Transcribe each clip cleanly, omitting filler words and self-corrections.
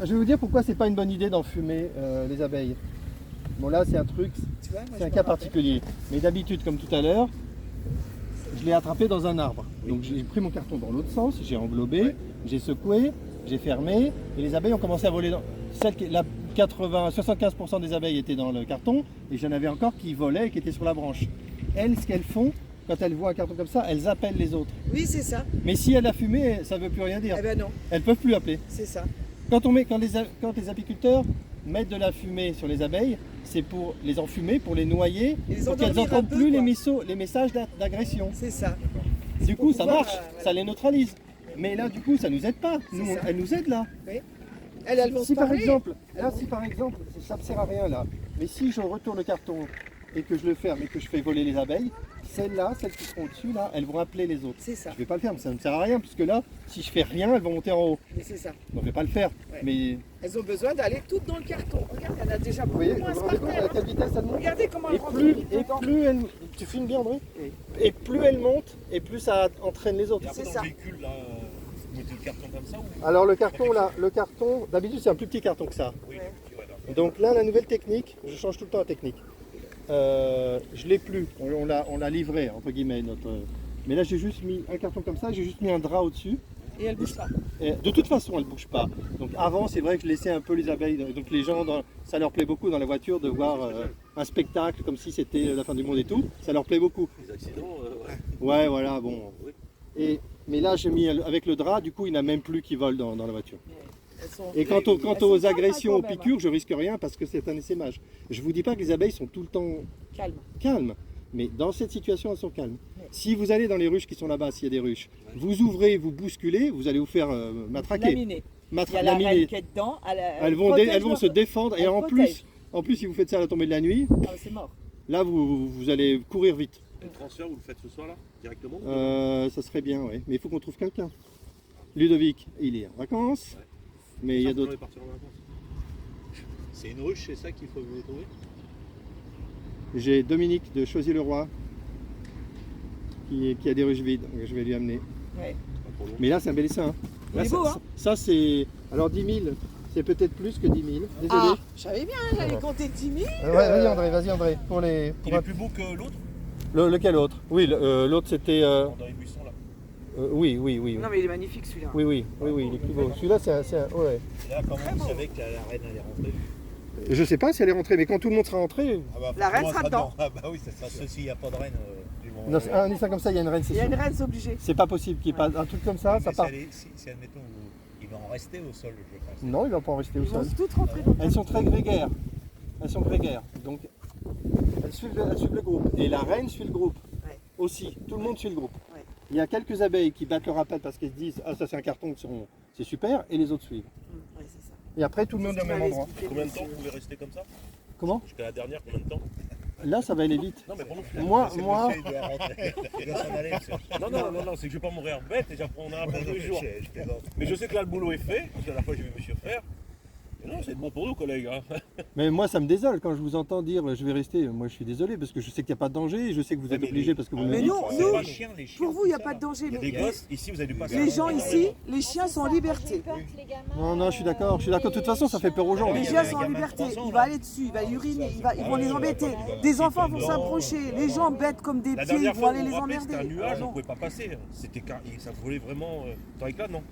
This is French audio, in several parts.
je vais vous dire pourquoi c'est pas une bonne idée d'enfumer les abeilles. Bon là c'est un truc, c'est un cas particulier. Mais d'habitude comme tout à l'heure, je l'ai attrapé dans un arbre. Donc j'ai pris mon carton dans l'autre sens, j'ai englobé, j'ai secoué, j'ai fermé et les abeilles ont commencé à voler. La 75% des abeilles étaient dans le carton et j'en avais encore qui volaient et qui étaient sur la branche. Elles, ce qu'elles font, quand elles voient un carton comme ça, elles appellent les autres. Oui, c'est ça. Mais si elle a fumé, ça ne veut plus rien dire. Eh ben non. Elles ne peuvent plus appeler. C'est ça. Quand les apiculteurs mettent de la fumée sur les abeilles, c'est pour les enfumer, pour les noyer, pour qu'elles n'entendent plus les messages d'agression. C'est ça. Du coup, ça marche, voilà. ça les neutralise. Mais là, du coup, ça nous aide pas. Nous, elles nous aident là. Oui. Elles vont se Par parler. exemple, ça ne sert à rien là. Mais si je retourne le carton et que je le ferme et que je fais voler les abeilles, celles qui seront au-dessus, là, elles vont appeler les autres. C'est ça. Je ne vais pas le faire, mais ça ne me sert à rien, puisque là, si je fais rien, elles vont monter en haut. Mais c'est ça. Donc, je ne vais pas le faire. Ouais. Mais Elles ont besoin d'aller toutes dans le carton. Regarde, il y en a déjà vous beaucoup voyez, moins vous ce vous rendez compte matin. à quelle vitesse elles montent? Regardez comment elles rentrent dedans. plus elles... Tu filmes bien, André? Oui. Et plus elles montent, et plus ça entraîne les autres. Et après, C'est dans ça. le véhicule, là, vous mettez le carton comme ça ou... Alors le carton, d'habitude c'est un plus petit carton que ça. Oui, Ouais. voilà. Donc là, la nouvelle technique, je change tout le temps la technique. Je l'ai plus, on l'a livré, entre guillemets. Mais là, j'ai juste mis un carton comme ça, j'ai juste mis un drap au-dessus. Et elles bougent pas. Et de toute façon, elles ne bougent pas. Donc avant, c'est vrai que je laissais un peu les abeilles. Donc les gens, ça leur plaît beaucoup dans la voiture de voir un spectacle comme si c'était la fin du monde et tout. Ça leur plaît beaucoup. Les accidents, Ouais, voilà, bon. Oui. Mais là, j'ai mis avec le drap, du coup, il n'y en a même plus qui volent dans la voiture. Elles sont... Et quant elles aux sont agressions, calmes, aux quand même, piqûres, je risque rien parce que c'est un essaimage. Je vous dis pas que les abeilles sont tout le temps Calme. calmes, mais dans cette situation, elles sont calmes. Ouais. Si vous allez dans les ruches qui sont là-bas, s'il y a des ruches, vous ouvrez, vous bousculez, vous allez vous faire matraquer. Laminé. Il y a la Laminer. reine qui est dedans. Elles vont se défendre et elle en protège. plus, si vous faites ça à la tombée de la nuit, Ah, c'est mort. là, vous allez courir vite. Le transfert, vous le faites ce soir là, directement Ça serait bien, oui. Mais il faut qu'on trouve quelqu'un. Ludovic, il est en vacances, mais il y a d'autres. C'est une ruche, c'est ça qu'il faut vous trouver? J'ai Dominique de Choisy-le-Roi qui a des ruches vides, donc je vais lui amener. Ouais. Mais là, c'est un bel essaim. Hein. Il Là, est beau, hein. ça c'est... Alors 10 000, c'est peut-être plus que 10 000. Désolé. Ah, je savais bien, j'avais compté 10 000. Ouais, vas-y André. Il est plus beau que l'autre? Lequel autre? Oui, l'autre c'était... Dans les buissons là. Oui. Non, mais il est magnifique celui-là. Oui, il est plus beau. Celui-là, c'est un... Ouais. Et là, comment vous savez que la reine elle est rentrée? Je sais pas si elle est rentrée, mais quand tout le monde sera rentré... Ah bah, La reine forcément, sera elle dedans. Ah bah oui, ça sera ceci, il n'y a pas de reine du moment. Non, un essaim comme ça, il y a une reine, c'est Il y a sûr. une reine, c'est obligé. C'est pas possible qu'il y ait pas un truc comme ça, ça Mais part... si admettons, il va en rester au sol, je pense. Non, il va pas en rester au Ils vont sol. toutes rentrer dans Elles sont très grégaires. Donc, elles suivent le groupe. Et la reine suit le groupe. Ouais. Aussi. Tout le monde suit le groupe. Ouais. Il y a quelques abeilles qui battent leur appel parce qu'elles se disent ah ça c'est un carton, c'est super, et les autres suivent. Ouais, c'est ça. Et après tout le monde est au même endroit. Combien de temps vous pouvez rester comme ça? Comment? Jusqu'à la dernière, combien de temps? Là ça va aller vite. Non mais pour nous. Moi, C'est le moi- monsieur, il doit rentrer. Il doit s'en aller, monsieur. Non, c'est que je vais pas mourir bête et j'apprendrai un peu 2 jours. Je plaisante. Mais je sais que là le boulot est fait, parce que la dernière fois j'ai vu monsieur faire. Et non, c'est bon pour nous collègues. Hein. Mais moi ça me désole quand je vous entends dire je vais rester. Moi je suis désolé parce que je sais qu'il n'y a pas de danger et je sais que vous êtes mais obligé parce que vous me Mais le dites. non, C'est nous, pas les chiens, Pour vous, il n'y a pas de danger. Il y a des gosses, ici vous avez dû passer. Les gens ici, les chiens sont en liberté. Non, je suis d'accord. De toute façon ça fait peur aux gens. Les chiens sont en liberté. Il va aller dessus, il va uriner, ils vont les embêter. Des enfants vont s'approcher. Les gens bêtes comme des La pieds, ils dernière vont fois, aller vous les vous rappelez, c'était un emmerder. nuage, Ah on non. ne pouvait pas passer. Ça volait vraiment dans l'éclat, non?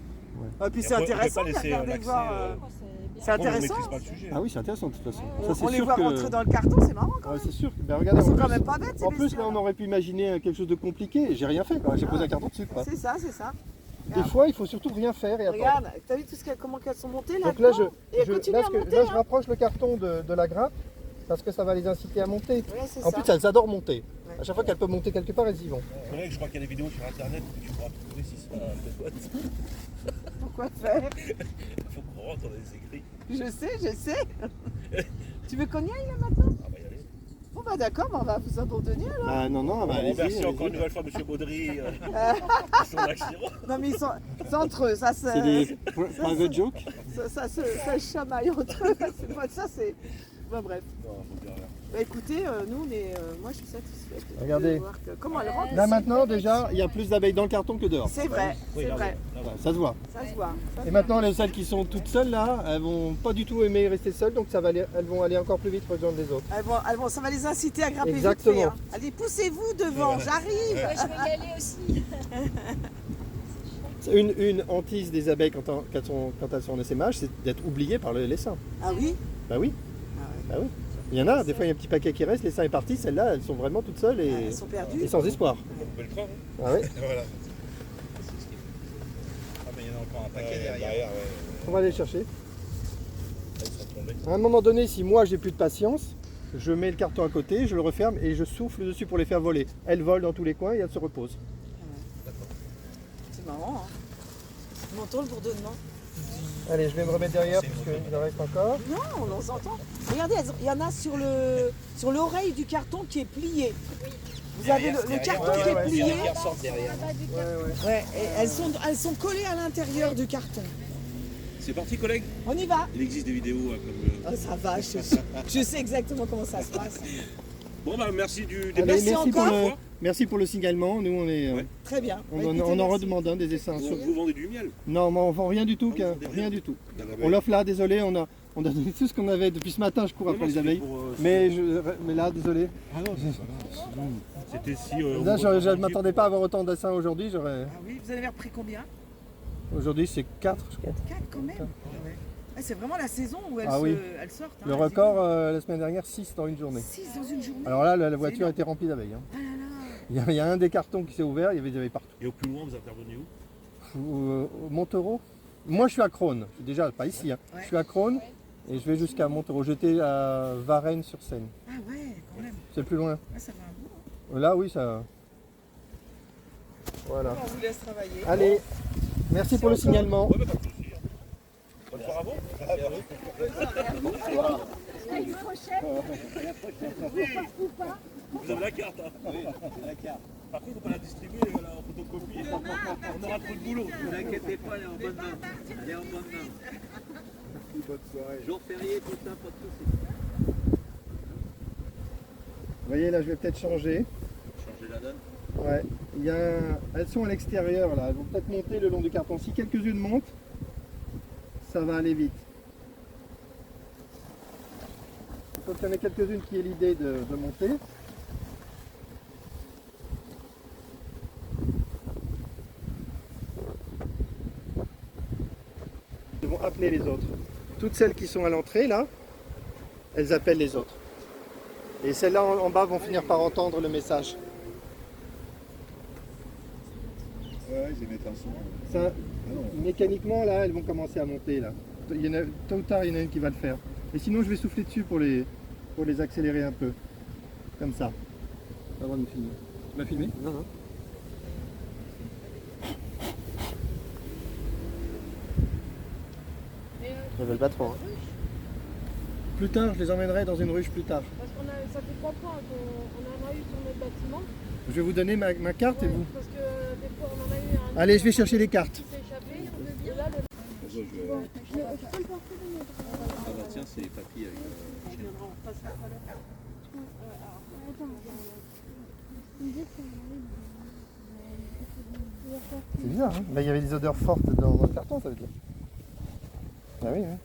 Ah, puis Et c'est on peut intéressant pas de laisser regarder, de l'accès, voir. C'est Après, on ne intéressant. maîtrise pas le sujet. Ah oui c'est intéressant de toute façon. Ça On c'est les sûr voit que. rentrer dans le carton, c'est marrant quand Ouais, même. c'est sûr. Ben, regardez, Ils sont en quand plus- même pas bêtes, ces En plus, là, bestioles. on aurait pu imaginer quelque chose de compliqué. J'ai rien fait, quoi. J'ai posé un carton dessus, quoi. C'est ça, c'est ça. Des fois, il faut surtout rien faire et attendre. Regarde, t'as vu comment elles sont montées là Donc là, Et elles continuent à monter. là, je rapproche le carton de la grappe parce que ça va les inciter à monter. Ouais, c'est En ça. plus, elles adorent monter. Ouais. À chaque fois qu'elles peuvent monter quelque part, elles y vont. Collègue, je crois qu'il y a des vidéos sur internet que tu pourras trouver si c'est pas Pourquoi faire? Il faut qu'on rentre dans les écrits. Je sais. Tu veux qu'on y aille là maintenant? Ah bah y aller. Bon bah d'accord, on va vous abandonner alors. Ah non, On allez-y, remercie allez-y. encore une nouvelle fois M. Baudry pour son accident. Non mais ils sont, c'est entre eux, ça C'est des private jokes. ça se chamaille entre eux. Ça c'est. Bon bref. Non, faut dire rien. Bah écoutez, nous, moi je suis satisfaite. Regardez. De voir comment elle rentre. Là maintenant déjà, il y a plus d'abeilles dans le carton que dehors. C'est vrai, c'est vrai. Voilà, ça se voit. Ça se voit. Et maintenant, celles qui sont toutes seules là, elles vont pas du tout aimer rester seules, donc elles vont aller encore plus vite rejoindre les autres. Ça va les inciter à grimper Exactement. vite fait, hein. Allez, poussez-vous devant, j'arrive. Ouais, je vais y aller aussi. Une hantise des abeilles quand elles sont en essaimage, c'est d'être oubliées par l'essaim. Ah oui? Bah oui. Bah oui. Il y en a, des fois il y a un petit paquet qui reste, l'essaim est parti, celles-là elles sont vraiment toutes seules et, Elles sont perdues. et sans espoir. On peut le croire. Hein. Ah oui. Voilà. Ah, mais il y en a encore un paquet derrière. On va aller le chercher. Ils sont tombés. À un moment donné, si moi j'ai plus de patience, je mets le carton à côté, je le referme et je souffle dessus pour les faire voler. Elles volent dans tous les coins et elles se reposent. C'est marrant, hein. Menton le bourdonnement. Allez, je vais me remettre derrière puisqu'il en reste encore. Non, on en entend. Regardez, il y en a sur l'oreille du carton qui est plié. Vous avez le carton qui est plié. Qui ressortent derrière. Ouais, et elles sont collées à l'intérieur du carton. C'est parti, collègues. On y va. Il existe des vidéos comme. Oh, ça va, je sais exactement comment ça se passe. Bon, bah, merci du Allez, débat. merci pour le signalement. Nous on est. Ouais. Très bien. On, Bah, en- écoutez, on en merci. redemande hein, des essaims. Vous vendez du miel. Non, mais on vend rien du tout, Ah, vous vendez rien du tout. Dans la On l'offre là, désolé, on a donné tout ce qu'on avait depuis ce matin, je cours après les abeilles. Mais là, désolé. Ah non, c'était si. Là, je ne m'attendais pas à avoir autant d'essaims aujourd'hui. Ah oui, vous avez repris combien? Aujourd'hui, c'est 4, je crois. 4 quand même. Ouais. Ah, c'est vraiment la saison où elles, Ah oui. elles sortent. hein, Le elles record, la semaine dernière, 6 dans une journée. 6 dans une journée. Alors là, la voiture énorme. était remplie d'abeilles. hein. Ah là là. Il y a un des cartons qui s'est ouvert, il y avait des abeilles partout. Et au plus loin, vous intervenez où Au Montereau. Moi, je suis à Crône. Je suis déjà pas ici. hein. Ouais. Je suis à Crône et je vais jusqu'à Montereau. J'étais à Varennes-sur-Seine. Ah ouais, quand même. C'est plus loin. Ah, ça va un bout. Là, oui, ça. Voilà. On vous laisse travailler. Allez, merci pour le signalement. Ouais, bah, pas de soucis. Bonne soirée à vous. Vous avez la carte. Hein. Oui, la carte. Par contre, on peut la distribuer en photocopie. On aura trop de boulot. Ne vous inquiétez pas, elle est en bonne main. Elle est en bonne main. Bonne soirée. Jour férié, tout ça, pas de soucis. Vous voyez, là, je vais peut-être changer. Changer la donne. Ouais. Elles sont à l'extérieur, là. Elles vont peut-être monter le long du carton. Si quelques-unes montent, ça va aller vite. Il faut qu'il y en ait quelques-unes qui aient l'idée de monter. Ils vont appeler les autres. Toutes celles qui sont à l'entrée, là, elles appellent les autres. Et celles-là en bas vont finir par entendre le message. Ouais, ils émettent un son. Ça, mécaniquement, là, elles vont commencer à monter. Là. Tôt ou tard, il y en a une qui va le faire. Et sinon, je vais souffler dessus pour les accélérer un peu. Comme ça. Pas le droit de me filmer. Tu m'as filmé? Non, non. Elles veulent pas trop. Hein. Plus tard, je les emmènerai dans une ruche plus tard. Parce ça fait 3 fois qu'on en a eu sur notre bâtiment. Je vais vous donner ma carte et vous. Parce que des fois on en a eu un. Allez, je vais chercher les cartes. Qui s'est échappé. Et là, Ah bah tiens, c'est les papilles avec. C'est bizarre, hein? Là, il y avait des odeurs fortes dans le carton, ça veut dire. Ah oui, oui.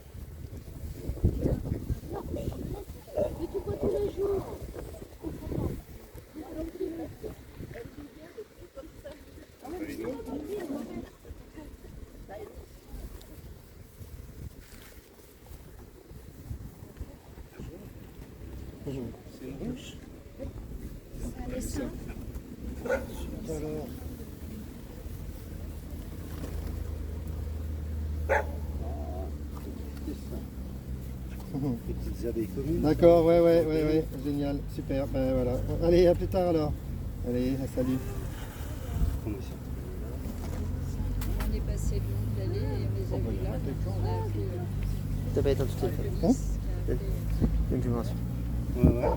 C'est une ruche. Alors. Les petites abeilles communes. D'accord, ouais, génial, super, ben voilà. Allez, à plus tard alors. Allez, salut. Comment ça? On est passé le long de l'allée et on les a vus là. On a vu. T'as pas été dans tout le Hein? Une dimension. Ouais, ouais.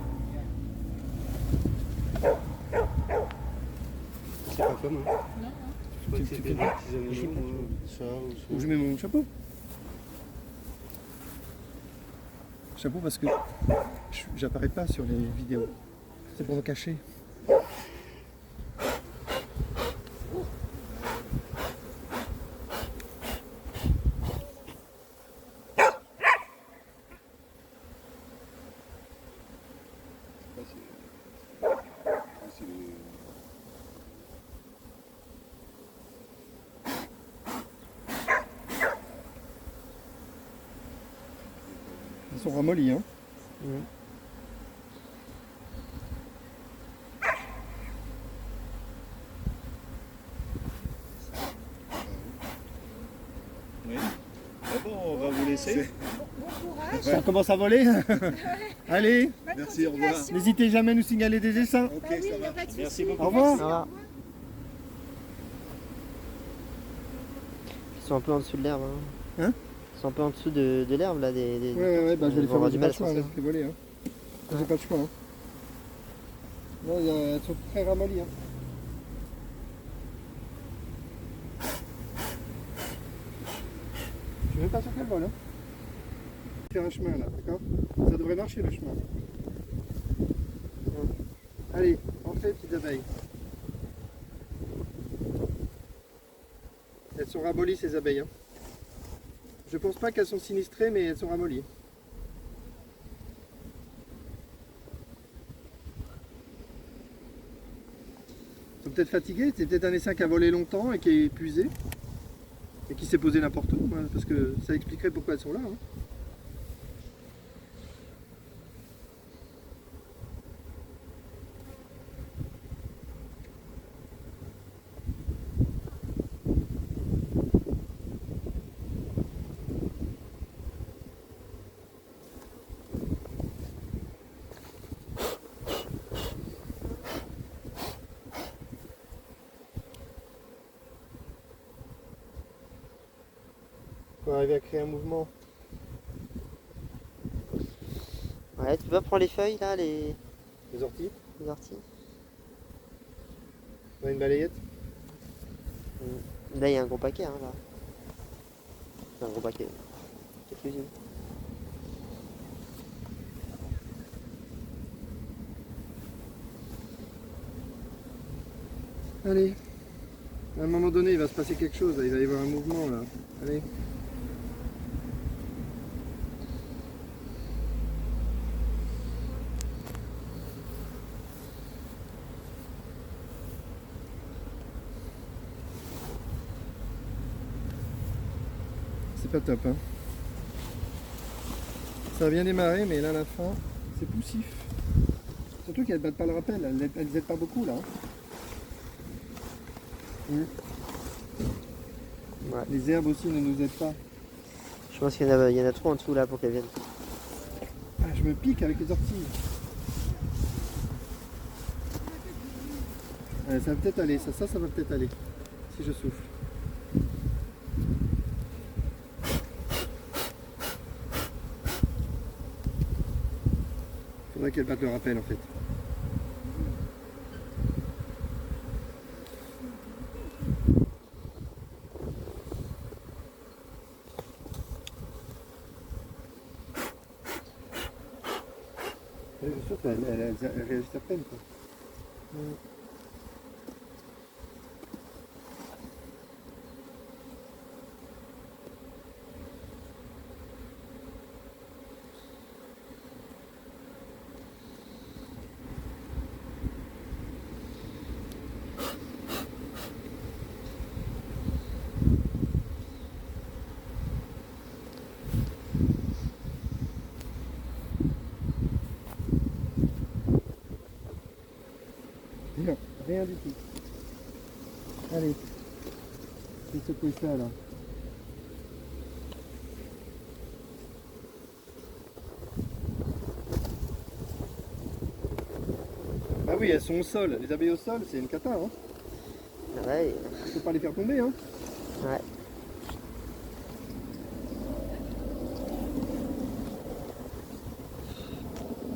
C'est pas comme, hein? Non, Je crois que c'était des petits animaux, ça ou ça. Où je mets mon chapeau? chapeau parce que j'apparais pas sur les vidéos. C'est pour me cacher. Ils sont ramollis, hein. Oui. Bon, on va vous laisser. Bon courage. Ça commence à voler. Allez, Merci, au revoir. n'hésitez jamais à nous signaler des essaims. Ok, Bah oui, ça il n'y a va. pas de Merci souci. beaucoup. Au revoir. Ça va. Ils sont un peu en dessous de l'herbe. Hein? Ils sont un peu en dessous de l'herbe là. Ouais, bah je vais les Ils vont avoir faire du j'ai pas mal le choix, à là, sortir. je fais voler. Hein. J'ai pas le choix. Hein. Non, elles sont très ramollies. Hein. Je ne sais pas sur quel vol. Hein. Faire un chemin là, d'accord? Ça devrait marcher le chemin. Allez, entrez petites abeilles. Elles sont ramollies ces abeilles. Hein. Je pense pas qu'elles sont sinistrées, mais elles sont ramollies. Elles sont peut-être fatiguées, c'est peut-être un essaim qui a volé longtemps et qui est épuisé. Et qui s'est posé n'importe où, hein, parce que ça expliquerait pourquoi elles sont là. Hein. On va arriver à créer un mouvement. Ouais, tu vas prendre les feuilles là, les Les orties, orties. on a une balayette. Là, il y a un gros paquet, hein, là. Un gros paquet. Quelques-unes. Allez. À un moment donné, il va se passer quelque chose, là. Il va y avoir un mouvement là. Allez. C'est pas top, hein. Ça a bien démarré, mais là, à la fin, c'est poussif. Surtout qu'elles battent pas le rappel, elles aident pas beaucoup là. Hein. Ouais. Les herbes aussi ne nous aident pas. Je pense qu'il y en a trop en dessous là pour qu'elles viennent. Ah, je me pique avec les orties. Ça va peut-être aller, ça va peut-être aller. Si je souffle. Faudrait qu'elle batte le rappel en fait. Je suis sûr qu'elle réagit à peine quoi. Non, rien du tout. Allez, je vais secouer ça là. Bah oui, elles sont au sol. Les abeilles au sol, c'est une cata. Hein. Ouais. Il faut pas les faire tomber. Hein. Ouais.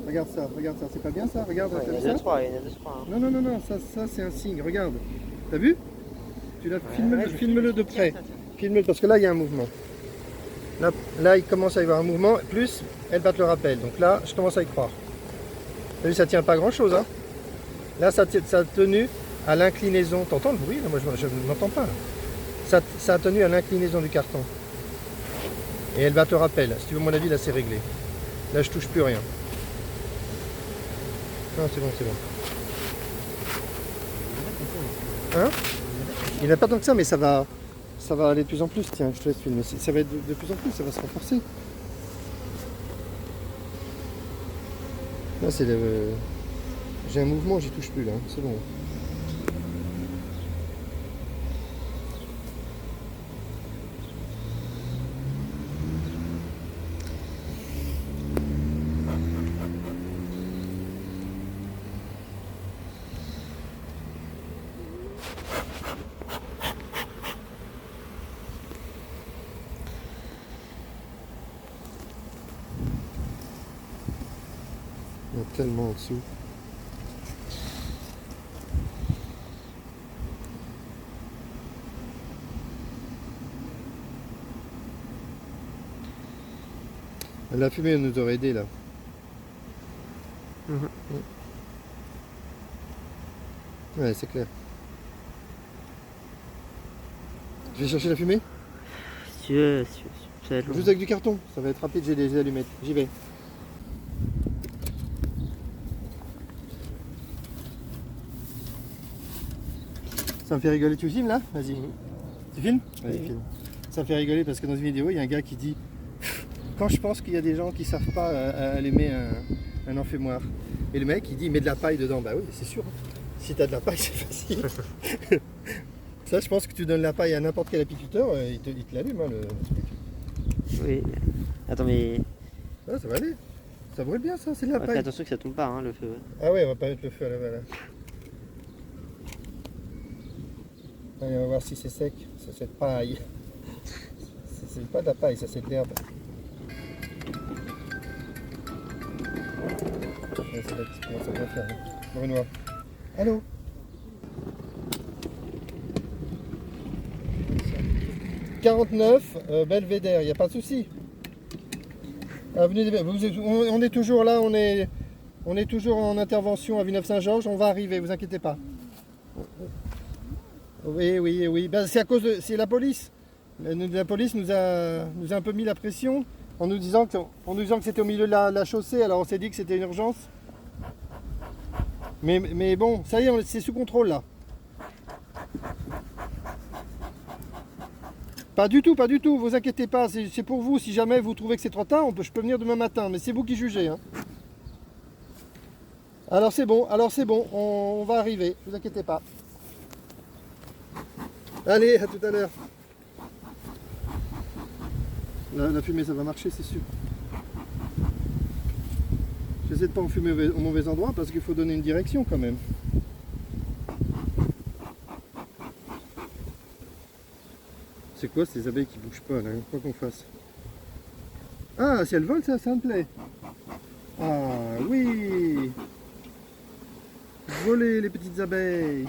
Regarde ça, c'est pas bien ça. Regarde, Ouais, t'as il y vu en a ça? 2-3, il y en a 2-3. Hein. Non, ça c'est un signe. Regarde. T'as vu? Tu l'as filme-le de près. Filme-le parce que là il y a un mouvement. Là, il commence à y avoir un mouvement, plus elles battent le rappel. Donc là, je commence à y croire. T'as vu, ça tient pas grand chose. Hein. Là, ça a tenu à l'inclinaison. T'entends le bruit là? Moi, je ne m'entends pas. Là. Ça a tenu à l'inclinaison du carton. Et elles battent le rappel. Si tu veux mon avis, là, c'est réglé. Là, je touche plus rien. Non, c'est bon, c'est bon. Hein? Il n'y en a pas tant que ça, mais ça va aller de plus en plus. Tiens, je te laisse filmer. Ça va être de plus en plus, ça va se renforcer. Là, c'est le... J'ai un mouvement, j'y touche plus là, c'est bon. Il y a tellement en dessous. La fumée nous aurait aidé là. Ouais, c'est clair. Je vais chercher la fumée? Si tu veux, ça va être long. Juste avec du carton, ça va être rapide, j'ai des allumettes. J'y vais. Ça me fait rigoler, tu filmes là? Vas-y. Tu filmes? Vas-y, filme. Ça me fait rigoler parce que dans une vidéo, il y a un gars qui dit quand je pense qu'il y a des gens qui savent pas allumer un enfumoir. Et le mec il dit mets de la paille dedans. Bah oui, c'est sûr. Si tu as de la paille, c'est facile. Ça, je pense que tu donnes la paille à n'importe quel apiculteur, il te l'allume hein, le truc. Oui. Attends, mais. Ah, ça va aller. Ça brûle bien ça, c'est de la Fais paille. attention que ça tombe pas, hein, le feu. Ah ouais, on va pas mettre le feu à la voilà. Allez, on va voir si c'est sec. Ça c'est de paille. C'est pas de la paille, ça c'est de l'herbe. Ouais, c'est là que commence à bien faire. Hein. Brunois. Allô? « 49, Belvédère, il n'y a pas de souci. Avenue des... on est toujours là, on est toujours en intervention à Villeneuve-Saint-Georges, on va arriver, vous inquiétez pas. Oui, oui, oui. Ben, c'est à cause de... C'est la police. La police nous a un peu mis la pression en nous disant que c'était au milieu de la chaussée, alors on s'est dit que c'était une urgence. Mais bon, ça y est, c'est sous contrôle là. Pas du tout, vous inquiétez pas, c'est pour vous. Si jamais vous trouvez que c'est trop tard, je peux venir demain matin, mais c'est vous qui jugez. Hein. Alors c'est bon, on va arriver, vous inquiétez pas. Allez, à tout à l'heure. La fumée, ça va marcher, c'est sûr. J'essaie de pas en fumer au mauvais endroit parce qu'il faut donner une direction quand même. C'est quoi ces abeilles qui bougent pas là? Quoi qu'on fasse? Ah, si elles volent, ça me plaît. Ah oui! Voler les petites abeilles.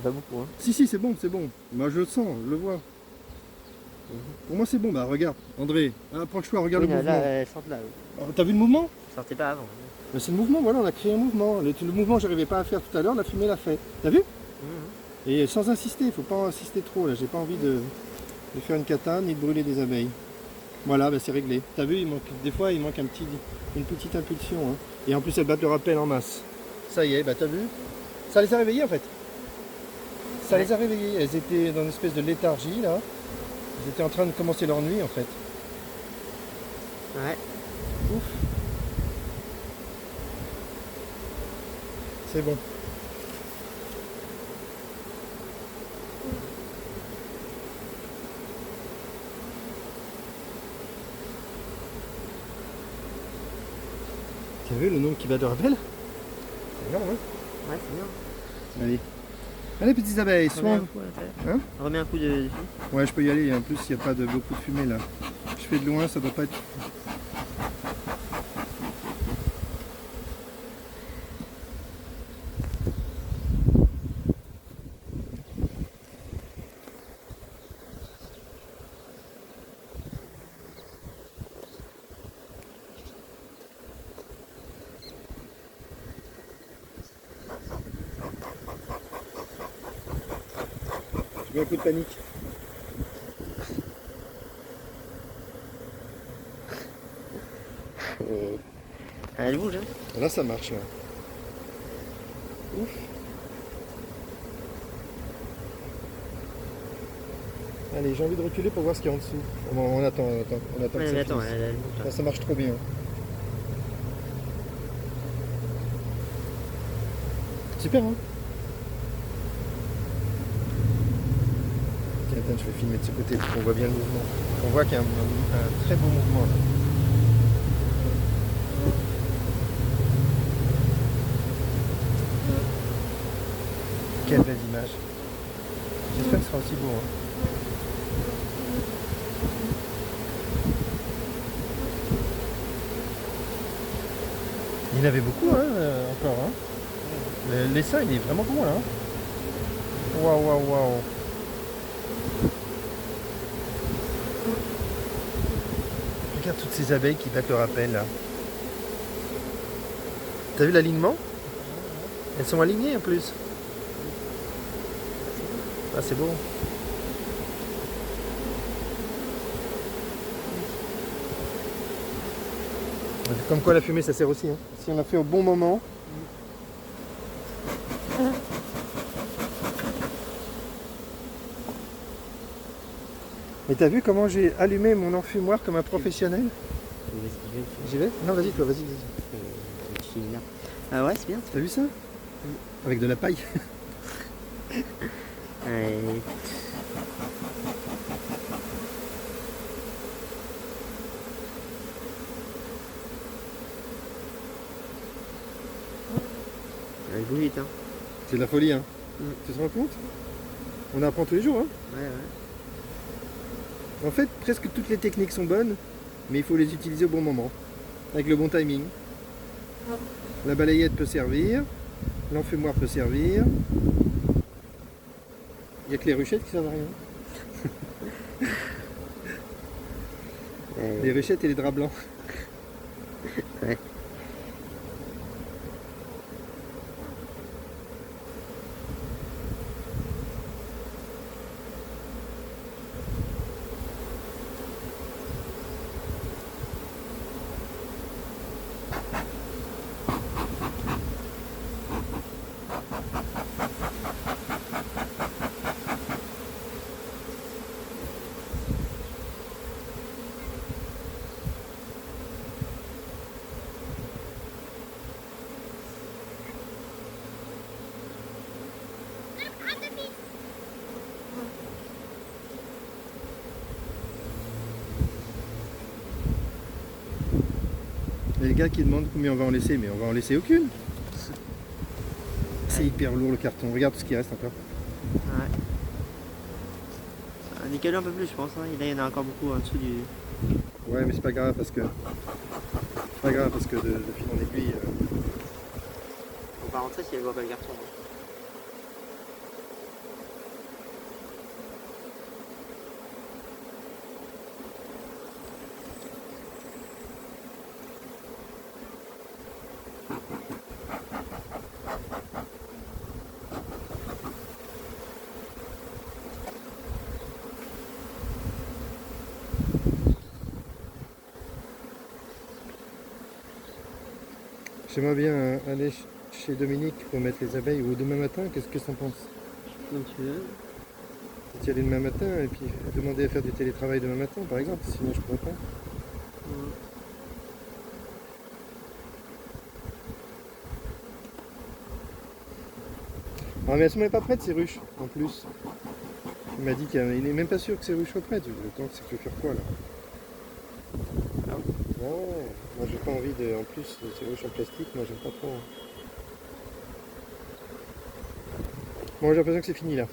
Pas beaucoup, hein. Si, c'est bon, c'est bon. Moi je le sens, je le vois. Pour moi c'est bon, bah regarde, André, approche-toi, regarde Oui, le mouvement. là, elles sortent là, oui. T'as vu le mouvement? Elles sortaient pas avant. Mais c'est le mouvement, voilà, on a créé un mouvement. Le mouvement, j'arrivais pas à faire tout à l'heure, la fumée l'a fait. T'as vu? Et sans insister, il faut pas insister trop, là, j'ai pas envie de faire une cata ni de brûler des abeilles. Voilà, bah, c'est réglé. T'as vu, des fois il manque une petite impulsion. Hein. Et en plus elles battent le rappel en masse. Ça y est, bah t'as vu? Ça les a réveillées en fait. Ça les a réveillées, elles étaient dans une espèce de léthargie là. Elles étaient en train de commencer leur nuit en fait. Ouais. Ouf. C'est bon. T'as vu le nombre qui bat de rappel? C'est énorme, hein? Ouais, c'est bien. Allez. Allez, petites abeilles, soin. Hein? Remets un coup de... Ouais, je peux y aller. En plus, il n'y a pas beaucoup de fumée là. Je fais de loin, ça doit pas être... eu un coup de panique. Et... Ah, elle bouge, hein. Là, ça marche. Là. Ouf. Allez, j'ai envie de reculer pour voir ce qu'il y a en dessous. On attend, on attend. Ouais, que mais ça attends, finisse. elle bouge, là. Là, ça marche trop bien. Super, hein? Tiens, attends, je vais filmer de ce côté pour qu'on voit bien le mouvement. On voit qu'il y a un très beau mouvement là. Quelle belle image. J'espère que ce sera aussi beau. Hein. Il y en avait beaucoup hein, encore. Hein. L'essaim il est vraiment bon là. Hein. Waouh, waouh, waouh. Regarde toutes ces abeilles qui battent leur appel là. T'as vu l'alignement? Elles sont alignées en plus. Ah, c'est beau. Comme quoi la fumée ça sert aussi. Hein. Si on l'a fait au bon moment. Mais t'as vu comment j'ai allumé mon enfumoir comme un professionnel? J'y vais? Non, vas-y toi, vas-y. Ah ouais, c'est bien. T'as vu ça? Avec de la paille. Ouais. Elle bouge vite, hein. C'est de la folie, hein. Tu te rends compte? On apprend tous les jours, hein. Ouais, ouais. En fait, presque toutes les techniques sont bonnes, mais il faut les utiliser au bon moment, avec le bon timing. La balayette peut servir, l'enfumoir peut servir. Il n'y a que les ruchettes qui servent à rien. Les ruchettes et les draps blancs. Ouais. Il y a les gars qui demandent combien on va en laisser, mais on va en laisser aucune. C'est hyper lourd le carton, regarde tout ce qui reste encore. Ouais. Nickel un peu plus, je pense. Hein. Là, il y en a encore beaucoup en dessous du. Ouais, mais c'est pas grave parce que. C'est pas grave parce que de fil en aiguille. On va rentrer si elle voit pas le carton. Hein. J'aimerais bien aller chez Dominique pour mettre les abeilles ou demain matin, qu'est-ce que tu en penses? Comme tu veux. Tu y aller demain matin et puis demander à faire du télétravail demain matin par exemple, sinon je pourrais pas. Ah mais elles sont même pas prêtes ces ruches en plus. Il m'a dit qu'il n'est même pas sûr que ces ruches soient prêtes. Le temps c'est que je vais faire quoi là? Ah ouais, moi j'ai pas envie de. En plus ces ruches en plastique, moi j'aime pas trop. Bon j'ai l'impression que c'est fini là.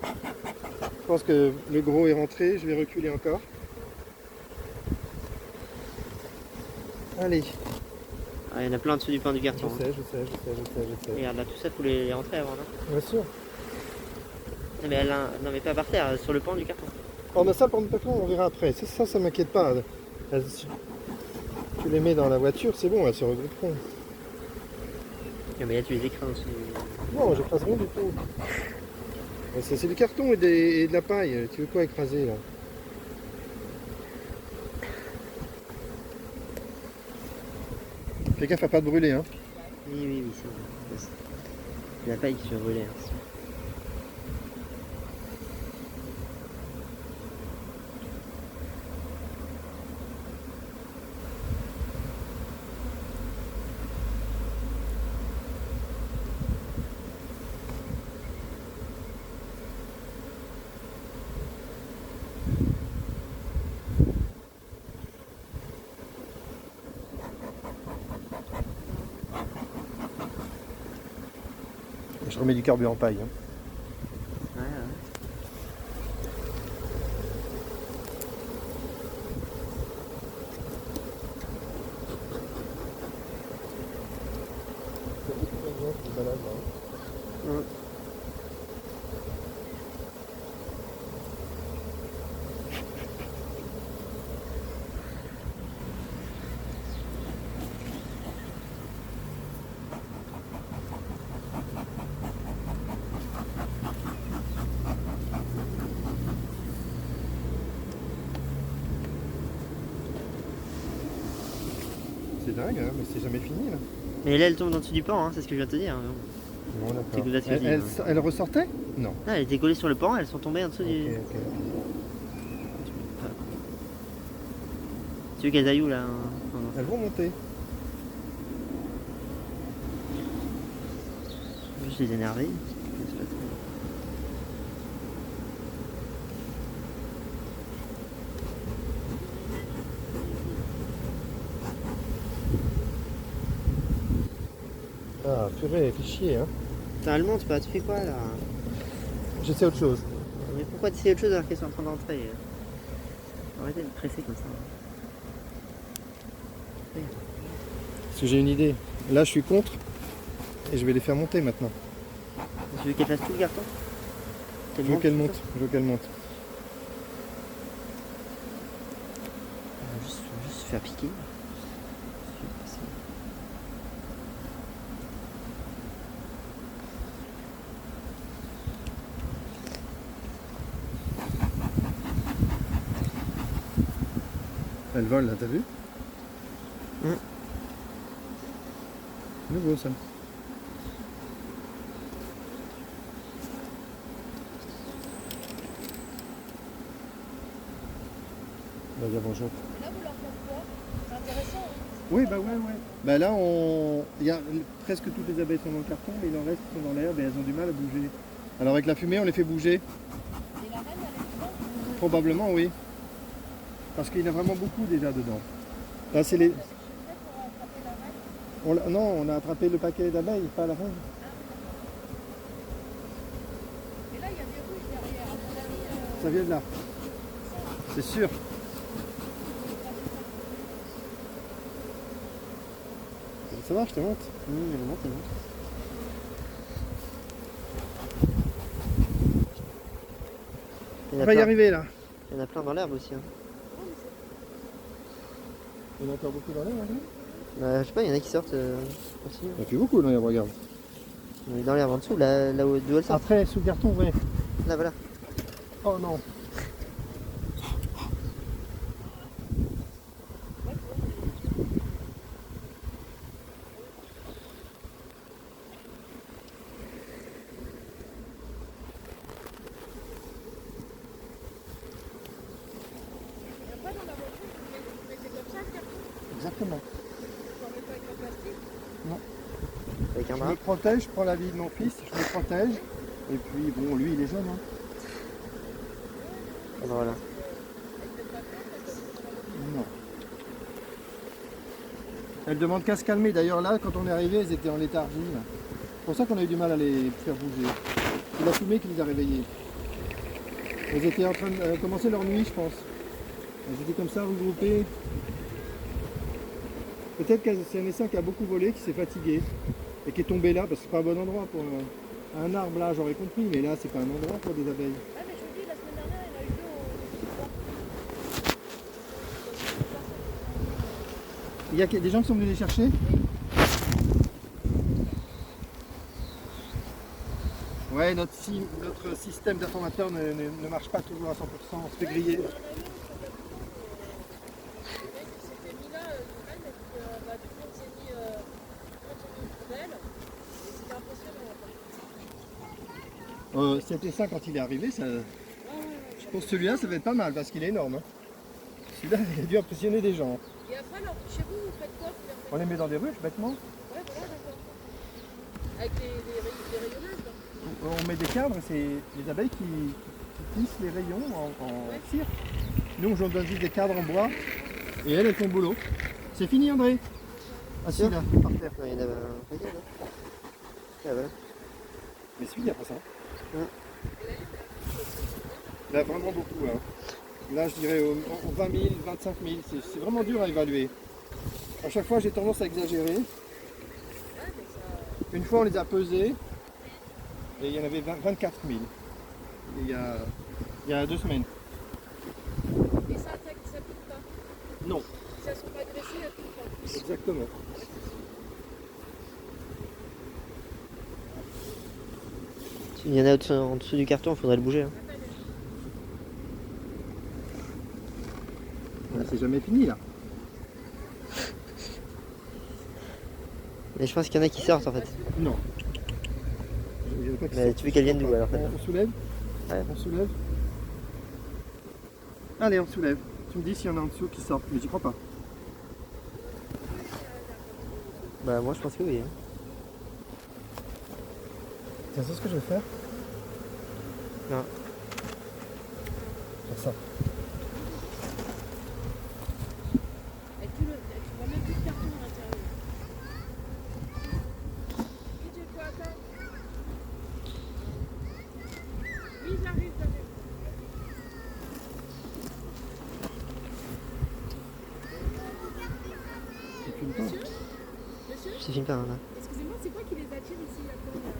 Je pense que le gros est rentré, je vais reculer encore. Allez. Ah, il y en a plein en dessous du pain du carton. Je sais. Regarde là, tout ça, faut les rentrer avant, non? Bien sûr. Non mais, non mais pas par terre, sur le pan du carton. On a ça pour le patron, on verra après. Ça m'inquiète pas. Si tu les mets dans la voiture, c'est bon, elles se regrouperont. Non mais là tu les écrains aussi. Non, j'écrase rien du tout. C'est du carton et de la paille. Tu veux quoi écraser là? Fais gaffe à pas te brûler, hein. Oui, c'est vrai. C'est la paille qui se fait brûler. Hein. Je remets du carburant paille. Hein. Ouais. C'est dingue, hein, mais c'est jamais fini là. Et là, elle tombe en dessous du pan, hein, c'est ce que je viens de te dire. Hein. Bon, C'est d'accord. que là, ce que je dis, Elle ressortait? Non. Ah, elle était collée sur le pan, elles sont tombées en dessous du. Ok. Tu veux qu'elles aillent où là? Elles vont monter. Juste les énerver. Ah, purée, fais chier, hein. Putain, elle monte pas, tu fais quoi là? J'essaie autre chose. Mais pourquoi tu sais autre chose alors qu'elles sont en train d'entrer? Arrêtez de presser comme ça. Parce que j'ai une idée. Là, je suis contre. Et je vais les faire monter maintenant. Tu veux qu'elle fasse tout le carton? Je veux qu'elle monte. Je veux qu'elle monte. Juste se faire piquer. Elle vole là, t'as vu? Nouveau ça. Bah, bien, bonjour. Là, vous leur faites quoi? C'est intéressant. Hein. Oui, bah ouais. Bah là, il y a presque toutes les abeilles sont dans le carton, mais il en reste qui sont dans l'herbe et elles ont du mal à bouger. Alors avec la fumée, on les fait bouger. Et la reine, elle est dedans? Probablement, oui. Parce qu'il y en a vraiment beaucoup déjà dedans. Là, c'est les... Non, on a attrapé le paquet d'abeilles, pas la reine. Et là, il y a des rouges derrière. À mon avis, Ça vient de là. C'est sûr. Ça va, je te montre. Elle monte. On va y arriver là. Il y en a plein dans l'herbe aussi. Hein. Il y en a encore beaucoup dans l'herbe, hein. Bah, je sais pas, il y en a qui sortent aussi. Il y a plus beaucoup dans l'herbe, regarde. Mais dans l'herbe en dessous, là où elle sort. Après, sous le carton, ouais. Là, voilà. Oh non. et après, dans la voiture, vous mettez comme ça le carton? Exactement. Vous en mettez pas avec le plastique? Avec un Je bras. me protège, je prends la vie de mon fils, je me protège. Et puis, bon, lui, il est jeune, hein. Voilà. Non. Elle demande qu'à se calmer. D'ailleurs, là, quand on est arrivé, elles étaient en léthargie. là. C'est pour ça qu'on a eu du mal à les faire bouger. C'est la fumée qui les a réveillées. Elles étaient en train de commencer leur nuit, je pense. Elles étaient comme ça, regroupées. Peut-être que c'est un essaim qui a beaucoup volé, qui s'est fatigué et qui est tombé là, parce que c'est pas un bon endroit pour un arbre. Là, j'aurais compris, mais là, c'est pas un endroit pour des abeilles. Ah, mais je vous dis, la semaine dernière, il y en a eu deux au... Il y a des gens qui sont venus les chercher? Ouais, notre système d'informateur ne marche pas toujours à 100%, on se fait griller. On a eu qui s'était mis là, elle, et puis du coup on s'est mis quand on est aux poubelles, et c'était impressionnant. C'était ça quand il est arrivé, ça... je pense que celui-là ça va être pas mal parce qu'il est énorme. Hein. Celui-là il a dû impressionner des gens. Et après, alors, chez vous, vous faites quoi? Vous les remettez? On les met dans des ruches bêtement. Ouais, voilà, d'accord. Avec les rayonnages, là. On met des cadres et c'est les abeilles qui tissent les rayons en cire. Nous on donne juste des cadres en bois et elles font le boulot. C'est fini André. Assis là, par terre. Non, il y en avait un paquet là. Ah voilà. Mais c'est fini après ça. Ouais. Là vraiment beaucoup. Hein. Là je dirais aux 20 000, 25 000. C'est vraiment dur à évaluer. À chaque fois j'ai tendance à exagérer. Une fois on les a pesés et il y en avait 24 000. Il y a 2 semaines. Et ça attaque, ça pique pas? Non. Si elles sont pas dressées, elles piquent pas. Exactement. S'il y en a en dessous du carton, il faudrait le bouger. Hein. C'est jamais fini là. Mais je pense qu'il y en a qui sortent en fait. Non. Il y en a pas qui Mais sortent. tu veux qu'elles viennent d'où alors en fait? On soulève? Ouais. On soulève? Allez, on soulève. Tu me dis s'il y en a en dessous qui sortent, mais j'y crois pas. Bah moi je pense que oui. Hein. Tiens, c'est ce que je vais faire? Non. Faire ça. Et tu vois même plus de carton à l'intérieur. Oui, tu peux attendre. Oui, j'arrive. Tu filmes pas? Monsieur, Je te filme pas. Hein, là. excusez-moi, c'est quoi qui les attire ici là?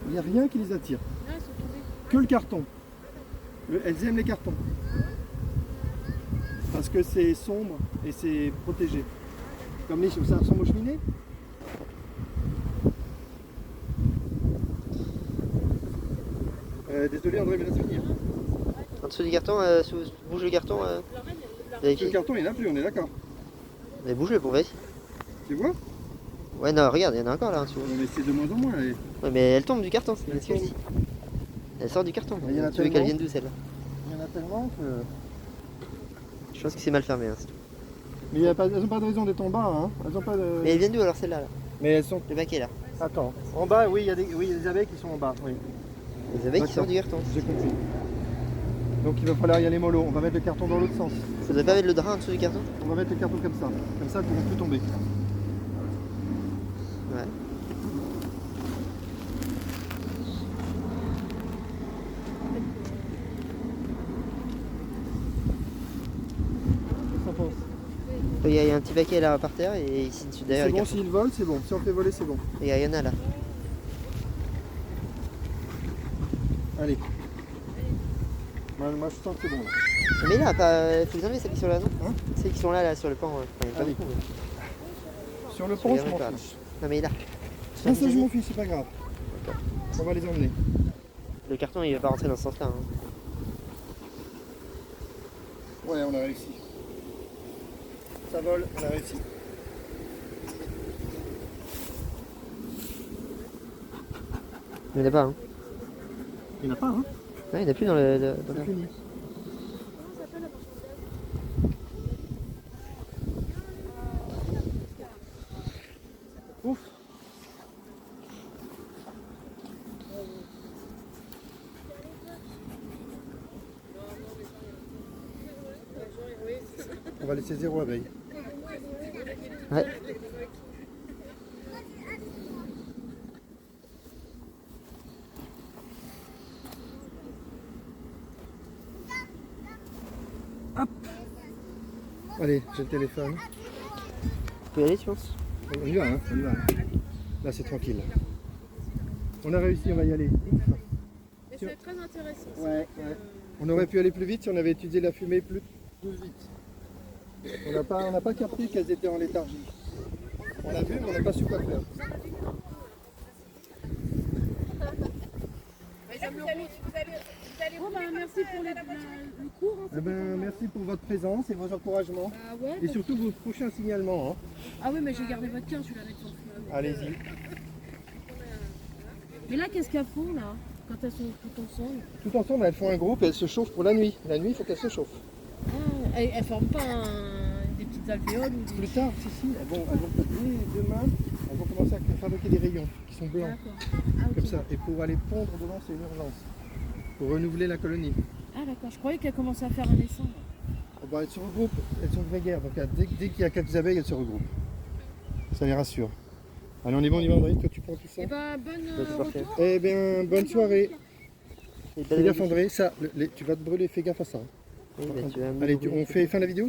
Il n'y a rien qui les attire. Là, elles sont tombées. Que le carton. Elles aiment les cartons. Parce que c'est sombre et c'est protégé. Comme ça ressemble aux cheminées. Désolé André, mais laisse venir. En dessous du carton, bouge le carton. Le Vérifie. carton il n'y en a plus, on est d'accord. Mais bouge le pour vérifier. Tu vois? Ouais non regarde, il y en a encore là en dessous. Mais c'est de moins en moins. Ouais mais elle tombe du carton, c'est ce que je dis. Elle sort du carton. Il y en a Tu veux tellement. qu'elle vienne d'où celle-là? Il y en a tellement que... Je pense que c'est mal fermé. Hein, c'est tout. Mais elles n'ont pas de raison d'être en bas. Hein. Elles ont pas de... Mais elles viennent d'où alors celle-là là? Mais elles sont... Le paquet là. Attends. En bas, oui, il y a des abeilles qui sont en bas. Oui. Les abeilles qui D'accord. sortent du carton. J'ai compris. Donc il va falloir y aller mollo. On va mettre le carton dans l'autre sens. Faudrait pas mettre le drap en dessous du carton? On va mettre le carton comme ça. Comme ça, elles ne pourront plus tomber. Ouais. Qu'est-ce que t'en penses? Il y a un petit paquet là par terre et ici dessus derrière C'est le bon, carton. s'ils volent, c'est bon. Si on fait voler, c'est bon. Et il y en a là. Allez. Moi, je sens que c'est bon. Là. Mais là, faut les enlever celles qui sont là, non? Hein? Celles qui sont là, sur le pan. Il y a pas Allez. beaucoup. Mais... Sur le pont, je regarde m'en pas, là. fiche. Non mais là. Ça, je m'en fiche, c'est pas grave. On va les emmener. Le carton il va pas rentrer dans ce sens-là. Hein. Ouais, on a réussi. Ça vole, on a réussi. Il n'y en a pas. Hein. Il n'y en a pas, hein? Non, il n'y en a plus dans le. Dans C'est fini. Comment ça s'appelle la marchandise? Ouf. On va laisser 0 abeille. Ouais. Hop. Allez, j'ai le téléphone. Tu peux y aller, tu penses? On y va, hein, on y va. Là, c'est tranquille. On a réussi, on va y aller. Mais c'est très intéressant. Ouais, ouais. On aurait pu aller plus vite si on avait étudié la fumée plus vite. On n'a pas capté qu'elles étaient en léthargie. On l'a vu, mais on n'a pas su quoi faire. Mais merci pour le cours. Hein, Eh ben, merci pour votre présence et vos encouragements. Ah ouais, Et surtout vos prochains signalements. Hein. ah oui, mais j'ai gardé votre cœur, je vais la mettre sur le feu. Allez-y. Mais là, qu'est-ce qu'elles font là quand elles sont toutes ensemble? Tout ensemble, elles font un groupe et elles se chauffent pour la nuit. La nuit, il faut qu'elles se chauffent. Ah, elles forment pas des petites alvéoles ou des... Plus tard, si, elles vont dès demain, elles vont commencer à fabriquer des rayons qui sont blancs, D'accord. Ah, ok. comme ça. Et pour aller pondre devant, c'est une urgence. Pour renouveler la colonie. Ah d'accord, je croyais qu'elles commençaient à faire un essaim. Oh, bah, elles se regroupent, elles sont grégaires. Donc dès qu'il y a quelques abeilles, elles se regroupent. Ça les rassure. Allez, on est bon, on y va, André, toi tu prends tout ça. Eh ben, bonne c'est parfait. retour. Eh bien, bonne soirée. Et Fais gaffe, André, ça, tu vas te brûler, fais gaffe à ça. Oui, bah, tu vas me Allez, brûler. on fait fin de la vidéo?